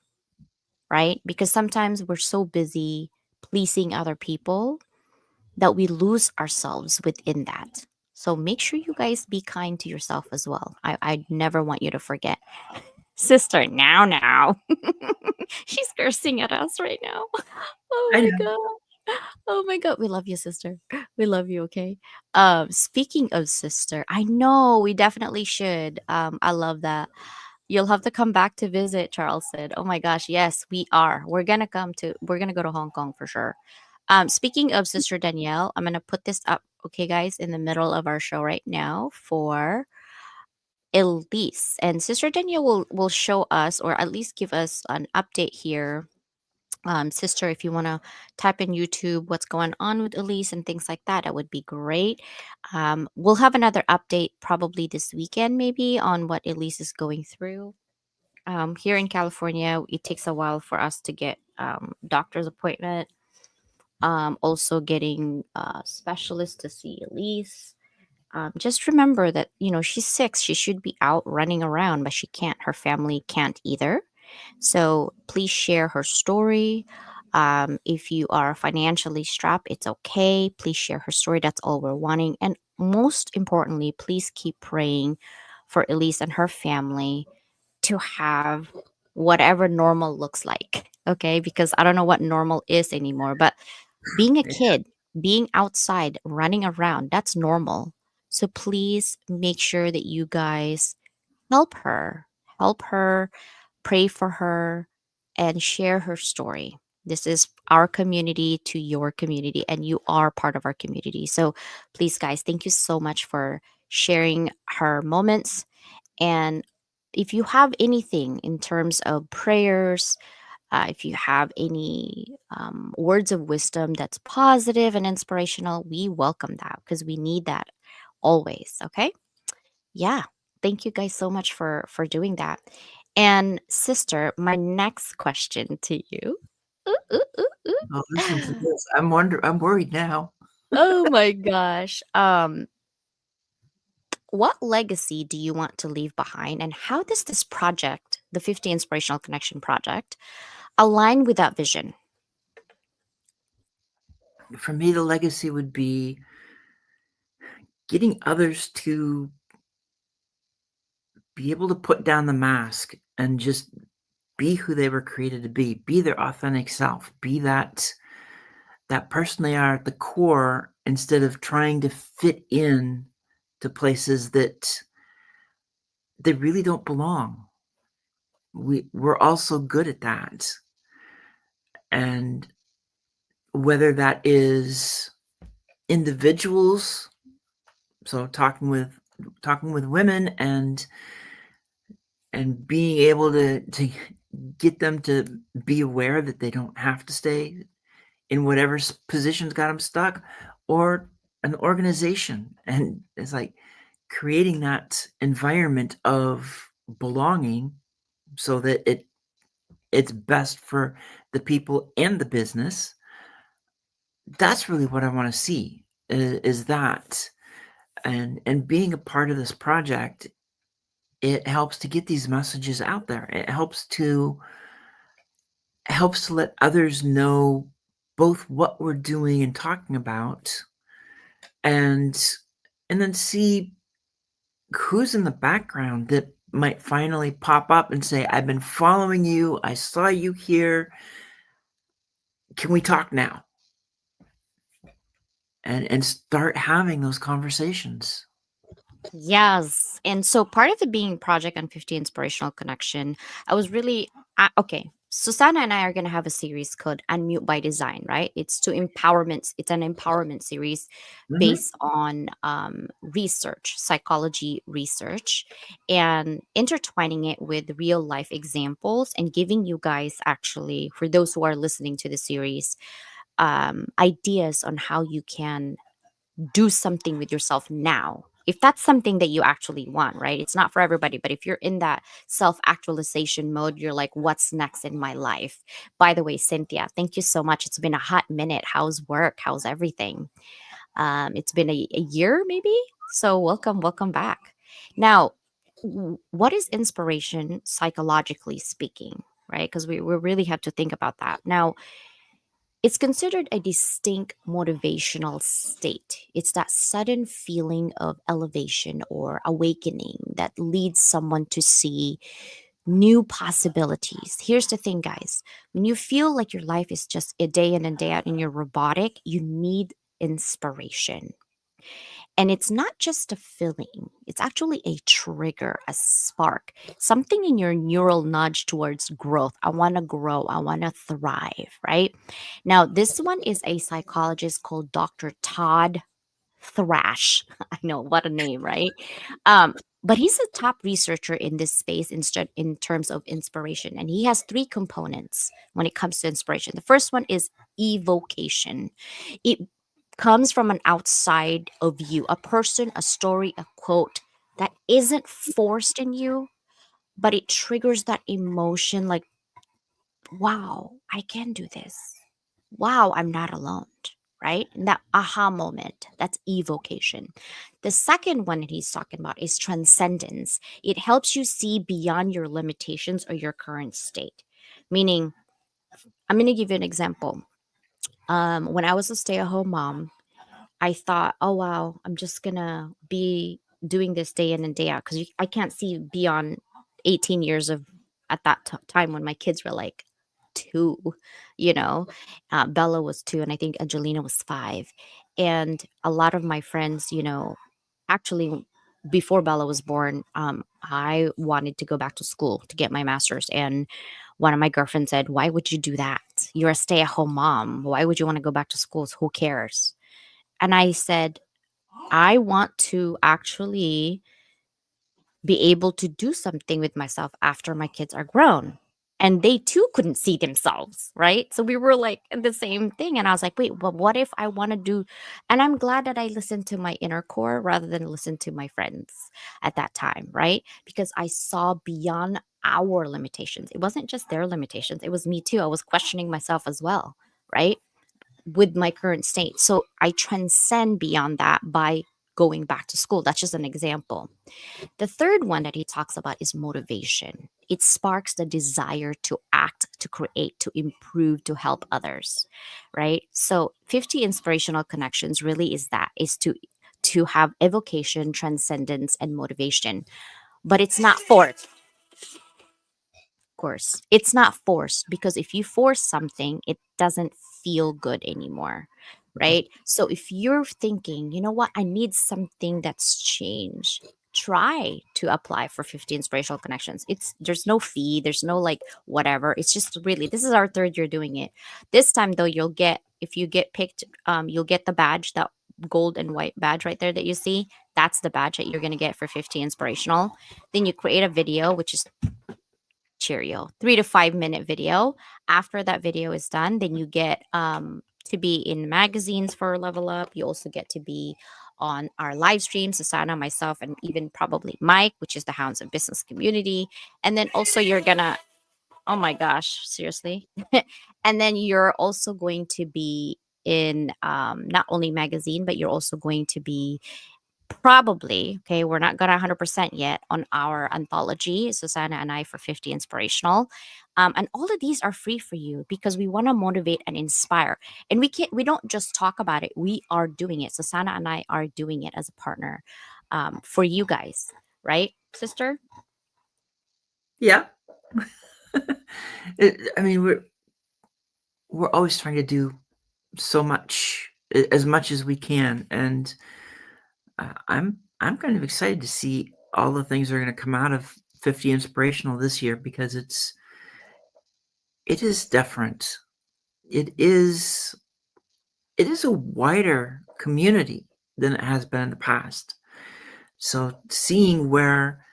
Speaker 3: right? Because sometimes we're so busy pleasing other people that we lose ourselves within that. So make sure you guys be kind to yourself as well. I never want you to forget. Sister, now. She's cursing at us right now. Oh
Speaker 8: I
Speaker 3: my
Speaker 8: know.
Speaker 3: god. Oh my god. We love you, sister. We love you, okay? Speaking of sister, I know we definitely should. I love that. You'll have to come back to visit, Charles said. Oh my gosh, yes, we are. We're gonna go to Hong Kong for sure. Speaking of Sister Danielle, I'm gonna put this up, okay, guys, in the middle of our show right now for Elise. And Sister Danielle will show us, or at least give us an update here. Sister, if you want to type in YouTube what's going on with Elise and things like that, that would be great. We'll have another update probably this weekend, maybe, on what Elise is going through. Here in California, it takes a while for us to get doctor's appointment. Also getting a specialist to see Elise. Just remember that, she's 6. She should be out running around, but she can't. Her family can't either. So please share her story. If you are financially strapped, it's okay. Please share her story. That's all we're wanting. And most importantly, please keep praying for Elise and her family to have whatever normal looks like. Okay. Because I don't know what normal is anymore, but being a kid, being outside, running around, that's normal. So please make sure that you guys help her. Help her, pray for her, and share her story. This is our community to your community, and you are part of our community. So please, guys, thank you so much for sharing her moments. And if you have anything in terms of prayers, if you have any words of wisdom that's positive and inspirational, we welcome that because we need that always. Okay. Yeah. Thank you guys so much for doing that. And sister, my next question to you. Ooh, ooh, ooh, ooh.
Speaker 8: Oh, listen to this. I'm worried now.
Speaker 3: Oh my gosh. What legacy do you want to leave behind, and how does this project, the 50 Inspirational Connection project, align with that vision?
Speaker 8: For me, the legacy would be getting others to be able to put down the mask and just be who they were created to be their authentic self, be that person they are at the core, instead of trying to fit in to places that they really don't belong. We're all so good at that. And whether that is individuals, so talking with women, and being able to get them to be aware that they don't have to stay in whatever position's got them stuck, or an organization. And it's like, creating that environment of belonging so that it's best for the people and the business. That's really what I want to see is that. And being a part of this project, it helps to get these messages out there. It helps to let others know both what we're doing and talking about, and then see who's in the background that might finally pop up and say, I've been following you, I saw you here, can we talk now? And start having those conversations.
Speaker 3: Yes. And so part of the being project on 50 Inspirational Connection, I was really okay. Susanna and I are going to have a series called Unmute by Design, right? It's an empowerment series
Speaker 8: Mhm.
Speaker 3: based on research, psychology research, and intertwining it with real life examples and giving you guys, actually, for those who are listening to the series, ideas on how you can do something with yourself now, if that's something that you actually want, right? It's not for everybody, but if you're in that self actualization mode, you're like, what's next in my life? By the way, Cynthia, thank you so much. It's been a hot minute. How's work? How's everything? It's been a year maybe, so welcome back. Now, what is inspiration psychologically speaking, right? Because we really have to think about that. Now, it's considered a distinct motivational state. It's that sudden feeling of elevation or awakening that leads someone to see new possibilities. Here's the thing, guys. When you feel like your life is just a day in and day out and you're robotic, you need inspiration. And it's not just a feeling, it's actually a trigger, a spark, something in your neural nudge towards growth. I want to grow, I want to thrive, right? Now, this one is a psychologist called Dr. Todd Thrash. I know, what a name, right? But he's a top researcher in this space in terms of inspiration. And he has three components when it comes to inspiration. The first one is evocation. It comes from an outside of you, a person, a story, a quote that isn't forced in you, but it triggers that emotion like, wow, I can do this. Wow, I'm not alone. Right? And that aha moment, that's evocation. The second one that he's talking about is transcendence. It helps you see beyond your limitations or your current state. Meaning, I'm going to give you an example. When I was a stay at home mom, I thought, oh wow, I'm just gonna be doing this day in and day out because I can't see beyond 18 years of at that time when my kids were like two, you know. Bella was two, and I think Angelina was five, and a lot of my friends, actually. Before Bella was born, I wanted to go back to school to get my master's. And one of my girlfriends said, why would you do that? You're a stay at home mom. Why would you want to go back to school? Who cares? And I said, I want to actually be able to do something with myself after my kids are grown. And they too couldn't see themselves, right? So we were like the same thing. And I was like, wait, but what if I want to do? And I'm glad that I listened to my inner core rather than listen to my friends at that time, right? Because I saw beyond our limitations. It wasn't just their limitations, it was me too. I was questioning myself as well, right? With my current state. So I transcend beyond that by going back to school. That's just an example. The third one that he talks about is motivation. It sparks the desire to act, to create, to improve, to help others, right? So 50 inspirational connections really is to have evocation, transcendence, and motivation. But it's not forced, course. It's not forced because if you force something, it doesn't feel good anymore. Right. So if you're thinking, you know what, I need something that's changed, try to apply for 50 inspirational connections. There's no fee, there's no like whatever. It's just really, this is our third year doing it. This time though, if you get picked, you'll get the badge, that gold and white badge right there that you see. That's the badge that you're going to get for 50 inspirational. Then you create a video, which is Cheerio, 3 to 5 minute video. After that video is done, then you get to be in magazines for Level Up. You also get to be on our live stream, Susanna, myself, and even probably Mike, which is the Hounds of Business community. And then also you're gonna, oh my gosh, seriously. And then you're also going to be in not only magazine, but you're also going to be probably, okay, we're not gonna 100% yet on our anthology, Susanna and I, for 50 Inspirational. And all of these are free for you because we want to motivate and inspire. And we don't just talk about it, we are doing it. Susanna and I are doing it as a partner for you guys, right, sister?
Speaker 8: Yeah. I mean, we're always trying to do so much, as much as we can, and I'm kind of excited to see all the things that are going to come out of 50 Inspirational this year, because it is different. It is a wider community than it has been in the past. So seeing where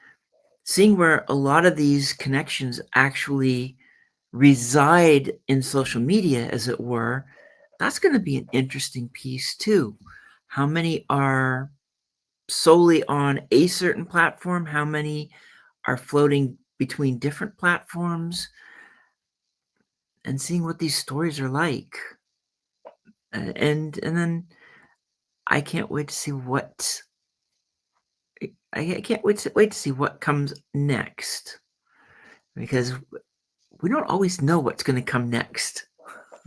Speaker 8: a lot of these connections actually reside in social media, as it were, that's going to be an interesting piece too. How many are solely on a certain platform? How many are floating between different platforms? And seeing what these stories are like. And then I can't wait to see what I can't wait to see what comes next, because we don't always know what's going to come next.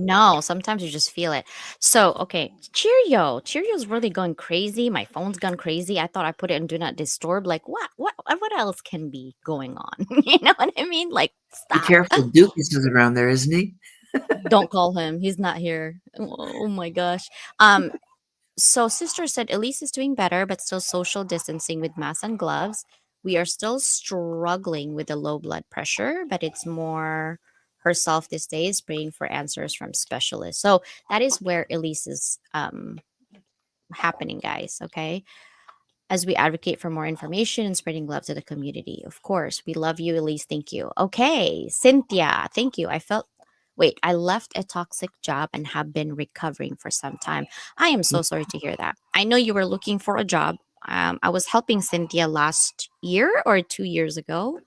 Speaker 3: No, sometimes you just feel it. So, okay, Cheerio. Cheerio's really going crazy. My phone's gone crazy. I thought I put it in do not disturb. Like, what else can be going on? You know what I mean? Like,
Speaker 8: Be
Speaker 3: stop.
Speaker 8: careful, Dookus is around there, isn't he?
Speaker 3: Don't call him. He's not here. Oh my gosh. So sister said Elise is doing better, but still social distancing with masks and gloves. We are still struggling with the low blood pressure, but it's more herself these days, praying for answers from specialists. So that is where Elise is happening, guys. Okay. As we advocate for more information and spreading love to the community. Of course, we love you, Elise. Thank you. Okay, Cynthia, thank you. I left a toxic job and have been recovering for some time. I am so sorry to hear that. I know you were looking for a job. I was helping Cynthia last year or 2 years ago,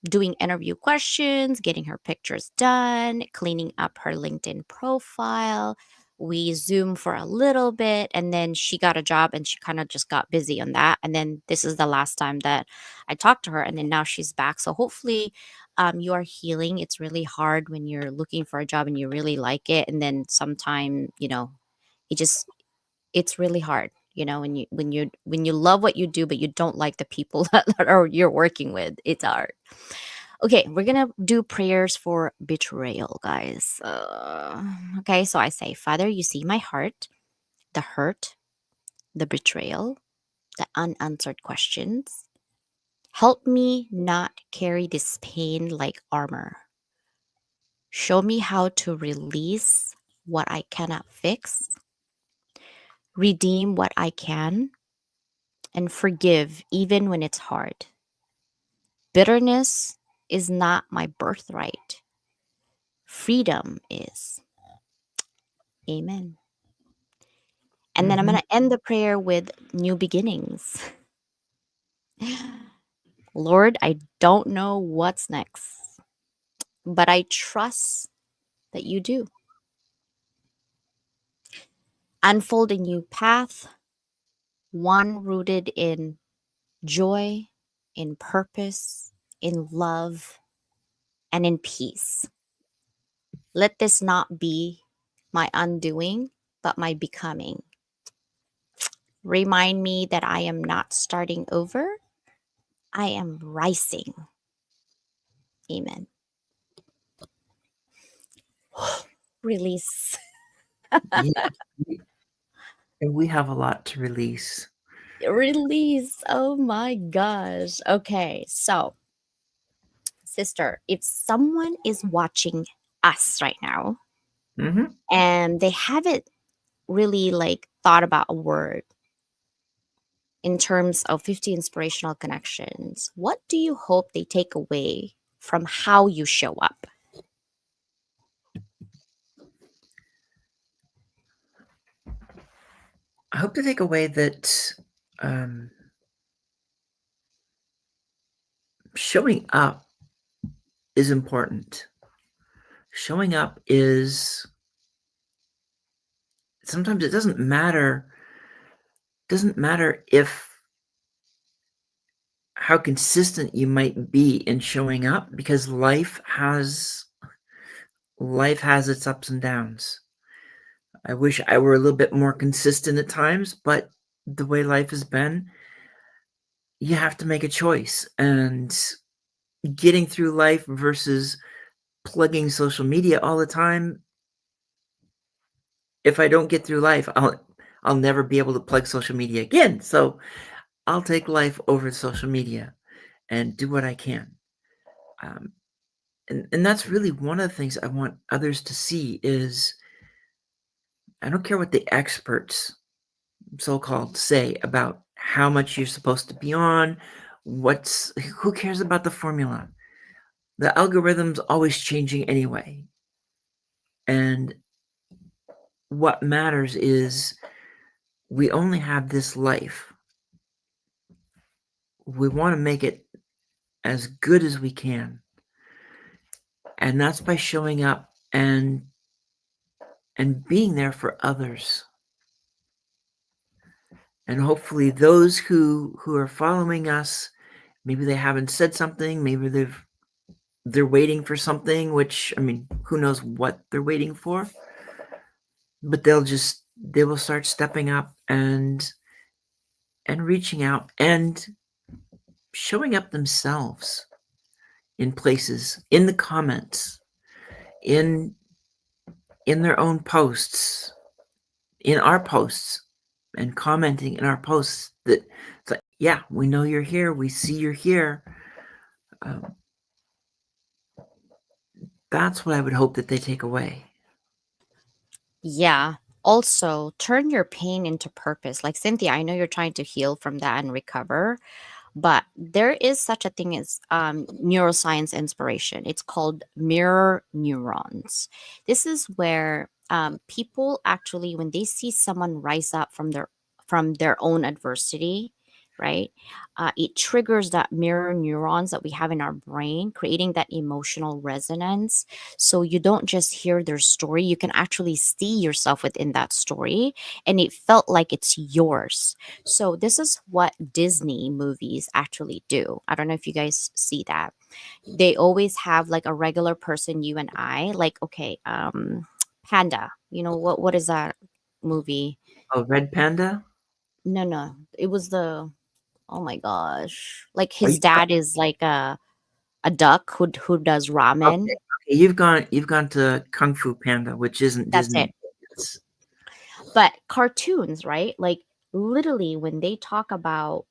Speaker 3: doing interview questions, getting her pictures done, cleaning up her LinkedIn profile. We Zoom for a little bit, and then she got a job and she kind of just got busy on that. And then this is the last time that I talked to her, and then now she's back. So hopefully, you are healing. It's really hard when you're looking for a job and you really like it, and then sometime, it just it's really hard, when you love what you do but you don't like the people that are you're working with. It's hard. Okay, we're gonna do prayers for betrayal, guys. Okay, so I say, Father, you see my heart, the hurt, the betrayal, the unanswered questions. Help me not carry this pain like armor. Show me how to release what I cannot fix, redeem what I can, and forgive even when it's hard. Bitterness is not my birthright. Freedom is. Amen. And then I'm
Speaker 8: Mm-hmm.
Speaker 3: going to end the prayer with new beginnings. Lord, I don't know what's next, but I trust that you do. Unfold a new path, one rooted in joy, in purpose, in love, and in peace. Let this not be my undoing, but my becoming. Remind me that I am not starting over, I am rising. Amen. Release.
Speaker 8: Yeah. And we have a lot to release.
Speaker 3: Release. Oh my gosh. Okay. So, sister, if someone is watching us right now
Speaker 8: Mm-hmm.
Speaker 3: and they haven't really like thought about a word in terms of 50 inspirational connections, what do you hope they take away from how you show up?
Speaker 8: hope to take away that um, showing up is important. Showing up is sometimes it doesn't matter. Doesn't matter if how consistent you might be in showing up, because life has its ups and downs. I wish I were a little bit more consistent at times, but the way life has been, you have to make a choice. And getting through life versus plugging social media all the time, if I don't get through life, I'll never be able to plug social media again. So I'll take life over social media and do what I can. Um, and that's really one of the things I want others to see is I don't care what the experts so-called say about how much you're supposed to be on, who cares about the formula? The algorithm's always changing anyway. And what matters is we only have this life. We want to make it as good as we can. And that's by showing up and being there for others. And hopefully those who are following us, maybe they haven't said something, maybe they're waiting for something, which, I mean, who knows what they're waiting for, but they will start stepping up and reaching out and showing up themselves in places, in the comments, in their own posts, in our posts, and commenting in our posts that it's like, yeah, we know you're here, we see you're here. That's what I would hope that they take away.
Speaker 3: Yeah. Also, turn your pain into purpose. Like Cynthia, I know you're trying to heal from that and recover, but there is such a thing as neuroscience inspiration. It's called mirror neurons. This is where people actually, when they see someone rise up from their own adversity, right? It triggers that mirror neurons that we have in our brain, creating that emotional resonance. So you don't just hear their story, you can actually see yourself within that story, and it felt like it's yours. So this is what Disney movies actually do. I don't know if you guys see that. They always have like a regular person, you and I, like, okay, Panda. You know what is that movie?
Speaker 8: Oh, Red Panda?
Speaker 3: No, no. It was the oh my gosh. Like
Speaker 8: Are
Speaker 3: his
Speaker 8: you
Speaker 3: dad is like a duck who does
Speaker 8: okay?
Speaker 3: ramen.
Speaker 8: Okay, you've gone to Kung Fu Panda, which isn't
Speaker 3: That's
Speaker 8: Disney.
Speaker 3: it. But cartoons, right? Like literally when they talk about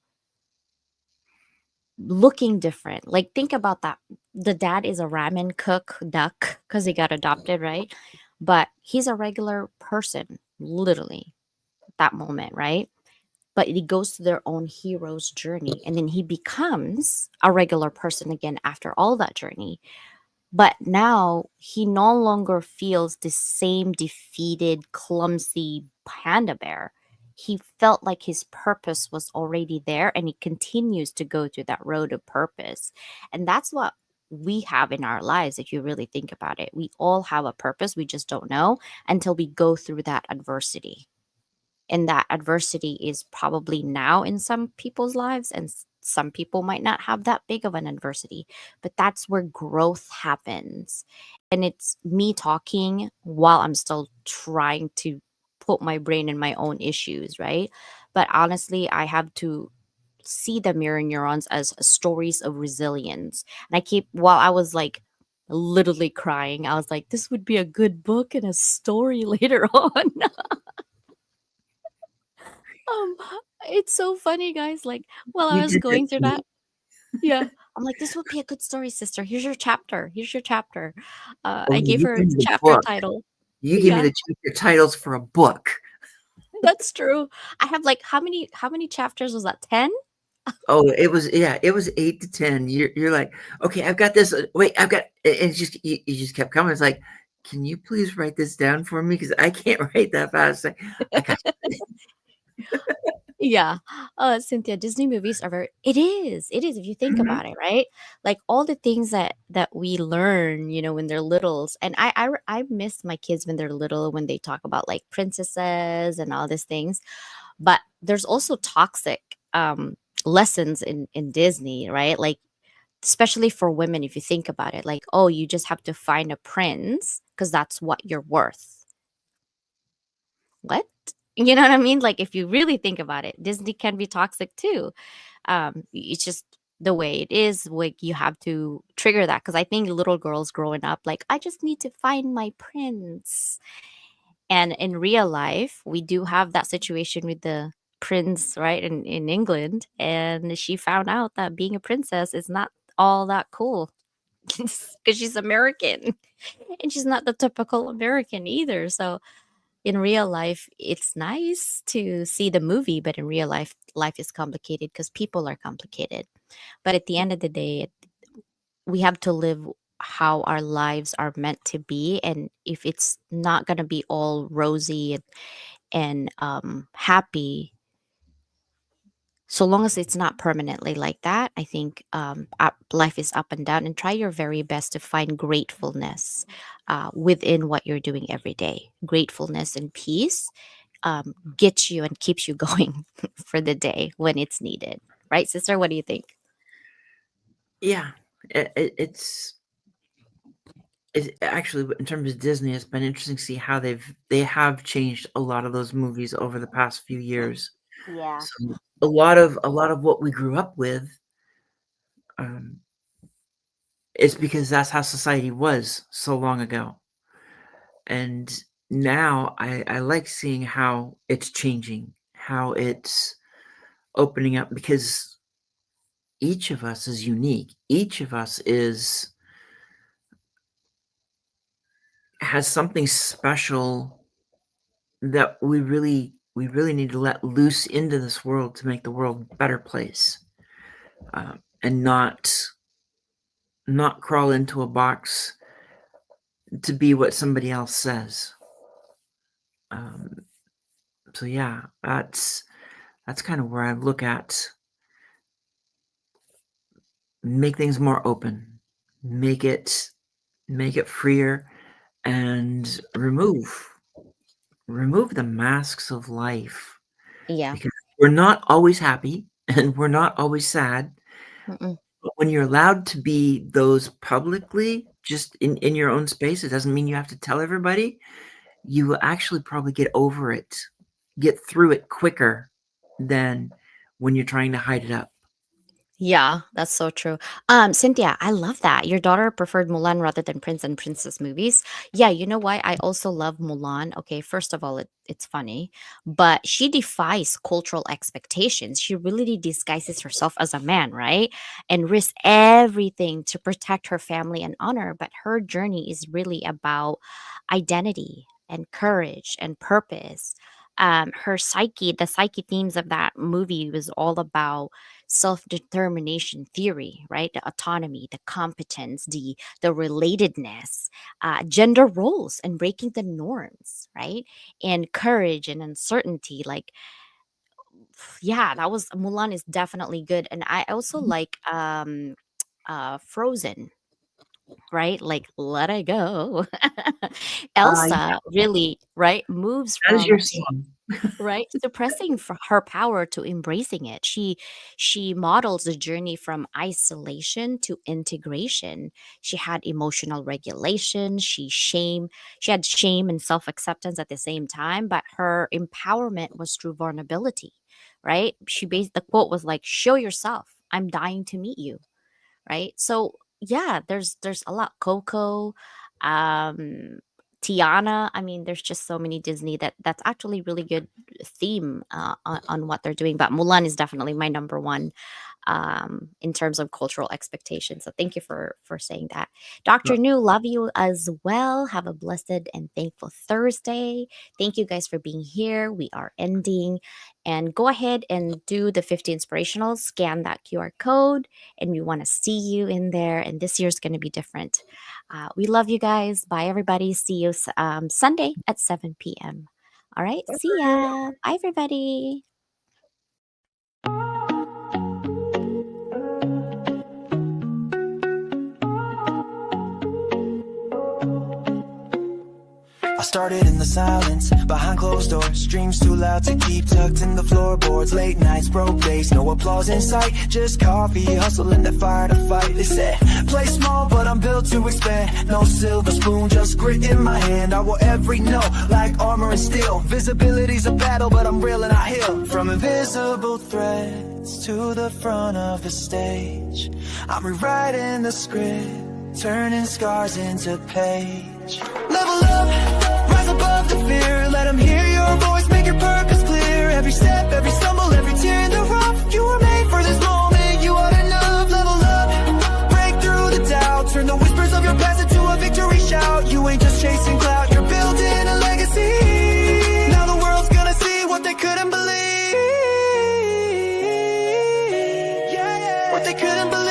Speaker 3: looking different. Like think about that. The dad is a ramen cook duck because he got adopted, right? But he's a regular person, literally, at that moment, right? But he goes to their own hero's journey and then he becomes a regular person again after all that journey. But now he no longer feels the same defeated, clumsy panda bear. He felt like his purpose was already there and he continues to go through that road of purpose. And that's what we have in our lives, if you really think about it. We all have a purpose. We just don't know until we go through that adversity, and that adversity is probably now in some people's lives, and some people might not have that big of an adversity, but that's where growth happens. And it's me talking while I'm still trying to put my brain in my own issues, right? But honestly, I have to see the mirror neurons as stories of resilience. And I keep, while I was like literally crying, I was like, this would be a good book and a story later on. Um, it's so funny, guys. Like, while I
Speaker 8: You
Speaker 3: was
Speaker 8: did that
Speaker 3: going through
Speaker 8: to me.
Speaker 3: that, yeah, I'm like, this would be a good story, sister. Here's your chapter. Here's your chapter.
Speaker 8: Oh,
Speaker 3: I
Speaker 8: no,
Speaker 3: gave
Speaker 8: you
Speaker 3: her
Speaker 8: gave me the
Speaker 3: chapter
Speaker 8: book.
Speaker 3: title.
Speaker 8: You gave me
Speaker 3: Yeah,
Speaker 8: the chapter titles for a book.
Speaker 3: that's true. I have like how many chapters was that? 10?
Speaker 8: Oh, it was, yeah, it was 8 to 10. You're like, okay, I've got this. Wait, I've got, and it's just you just kept coming. It's like, can you please write this down for me? Because I can't write that fast. I got
Speaker 3: Yeah. Cynthia, Disney movies are very it is if you think
Speaker 8: Mhm.
Speaker 3: about it, right? Like all the things that we learn, when they're littles. And I miss my kids when they're little when they talk about like princesses and all these things. But there's also toxic lessons in Disney, right? Like especially for women if you think about it. Like, oh, you just have to find a prince because that's what you're worth. What? You know what I mean? Like if you really think about it, Disney can be toxic too. It's just the way it is. Like you have to trigger that because I think little girls growing up, like I just need to find my prince. And in real life, we do have that situation with the prince, right, in England. And she found out that being a princess is not all that cool because she's American and she's not the typical American either. So in real life, it's nice to see the movie, but in real life, life is complicated because people are complicated. But at the end of the day, we have to live how our lives are meant to be. And if it's not going to be all rosy and happy, so long as it's not permanently like that, I think life is up and down. And try your very best to find gratefulness within what you're doing every day. Gratefulness and peace gets you and keeps you going for the day when it's needed. Right, sister? What do you think?
Speaker 8: Yeah, it's actually in terms of Disney, it's been interesting to see how they have changed a lot of those movies over the past few years.
Speaker 3: Yeah.
Speaker 8: So a lot of what we grew up with, um, is because that's how society was so long ago. And now I like seeing how it's changing, how it's opening up because each of us is unique. Each of us is has something special that we really need to let loose into this world to make the world a better place, and not crawl into a box to be what somebody else says. Um, so yeah, that's kind of where I look at make things more open, make it make it freer, and remove the masks of life
Speaker 3: Yeah.
Speaker 8: because we're not always happy and we're not always sad.
Speaker 3: Mm-mm.
Speaker 8: But when you're allowed to be those publicly, just in your own space, it doesn't mean you have to tell everybody. You will actually probably get over it, get through it quicker than when you're trying to hide it up.
Speaker 3: Yeah, that's so true. Cynthia, I love that. Your daughter preferred Mulan rather than Prince and Princess movies. Yeah, you know why? I also love Mulan. Okay, first of all, it's funny, but she defies cultural expectations. She really disguises herself as a man, right? And risks everything to protect her family and honor. But her journey is really about identity and courage and purpose. The psyche themes of that movie was all about self-determination theory, right? The autonomy, the competence, the relatedness, gender roles and breaking the norms, right? And courage and uncertainty. Like, yeah, that was Mulan is definitely good. And I also like Frozen, right? Like let it go.
Speaker 8: Yeah,
Speaker 3: Elsa really, right, moves
Speaker 8: that is your
Speaker 3: from
Speaker 8: song.
Speaker 3: right suppressing for her power to embracing it. She models the journey from isolation to integration. She had emotional regulation, she had shame and self-acceptance at the same time, but her empowerment was through vulnerability, right? The quote was like, show yourself, I'm dying to meet you, right? So yeah, there's a lot. Coco, um, Tiana. I mean, there's just so many Disney that's actually really good theme on what they're doing. But Mulan is definitely my number one in terms of cultural expectations. So thank you for saying that. Dr. New, love you as well. Have a blessed and thankful Thursday. Thank you guys for being here. We are ending. And go ahead and do the 50 inspirational, scan that QR code, and we want to see you in there. And this year's going to be different. We love you guys. Bye, everybody. See you Sunday at 7 p.m. All right. See ya. Bye, everybody.
Speaker 1: started in the silence, behind closed doors. Dreams too loud to keep tucked in the floorboards. Late nights, broke days, no applause in sight. Just coffee, hustling that fire to fight. They said, play small, but I'm built to expand. No silver spoon, just grit in my hand. I will every note like armor and steel. Visibility's a battle, but I'm real and I heal. From invisible threads to the front of the stage, I'm rewriting the script, turning scars into page. Level up, rise above the fear. Let them hear your voice, make your purpose clear. Every step, every stumble, every tear in the rough. You were made for this moment, you are enough. Level up, break through the doubt. Turn the whispers of your past into a victory shout. You ain't just chasing clout, you're building a legacy. Now the world's gonna see what they couldn't believe. What they couldn't believe.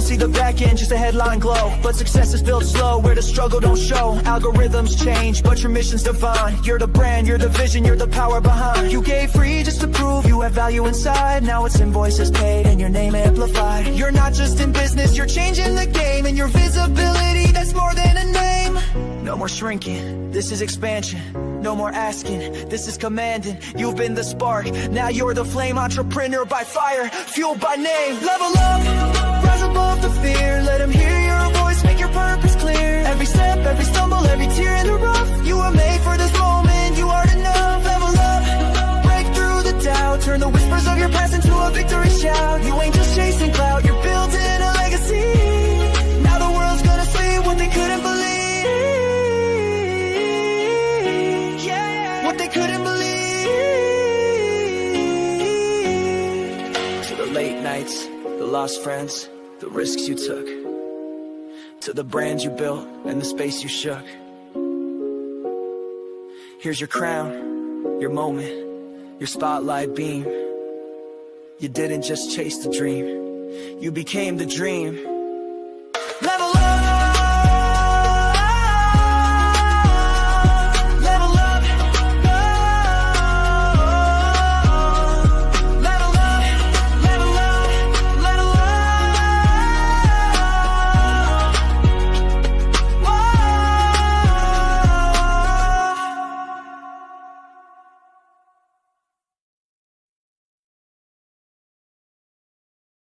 Speaker 1: See the back end, just a headline glow. But success is built slow, where the struggle don't show. Algorithms change, but your mission's divine. You're the brand, you're the vision, you're the power behind. You gave free just to prove you have value inside. Now it's invoices paid and your name amplified. You're not just in business, you're changing the game. And your visibility, that's more than a name. No more shrinking, this is expansion. No more asking, this is commanding. You've been the spark, now you're the flame. Entrepreneur by fire, fueled by name. Level up, rise above the fear. Let them hear your voice, make your purpose clear. Every step, every stumble, every tear in the rough. You were made for this moment, you are enough. Level up, break through the doubt. Turn the whispers of your past into a victory shout. You ain't just chasing clout, you're building a legacy. Now the world's gonna see what they couldn't believe. What they couldn't believe. To the late nights, the lost friends, the risks you took, to the brand you built and the space you shook. Here's your crown, your moment, your spotlight beam. You didn't just chase the dream, you became the dream.